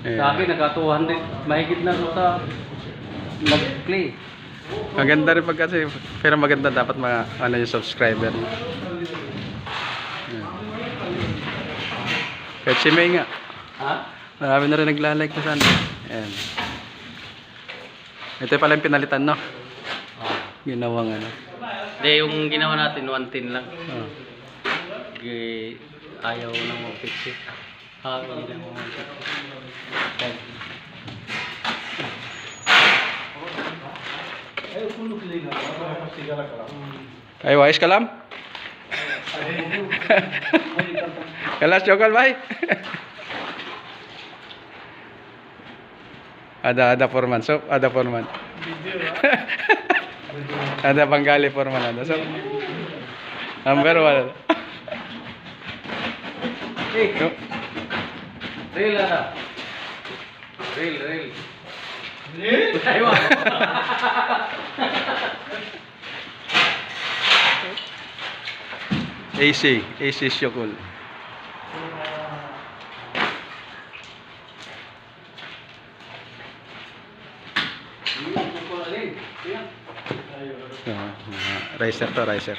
Sa akin, naka 200, mahigit na ako sa mag-play. Maganda rin pag kasi, pero maganda dapat mga ano yung subscriber. Kahit si May nga. Ha? Marami na rin nagla-like na sana. Ayan. Ito pala yung pinalitan, no? Oh. Ginawang ano. Hindi, yung ginawa natin, 110 lang. Oh. Ayaw nang mag-fix it. Hindi lang mo mag-fix it. Ay, wais ka lang? Kalas jokal, bay? Ada forman, so ada forman. Ada Bengali forman ada, so. Hampir wala. Hey, reel ada. Reel. Ayaw. AC Shokul. Riser to, riser.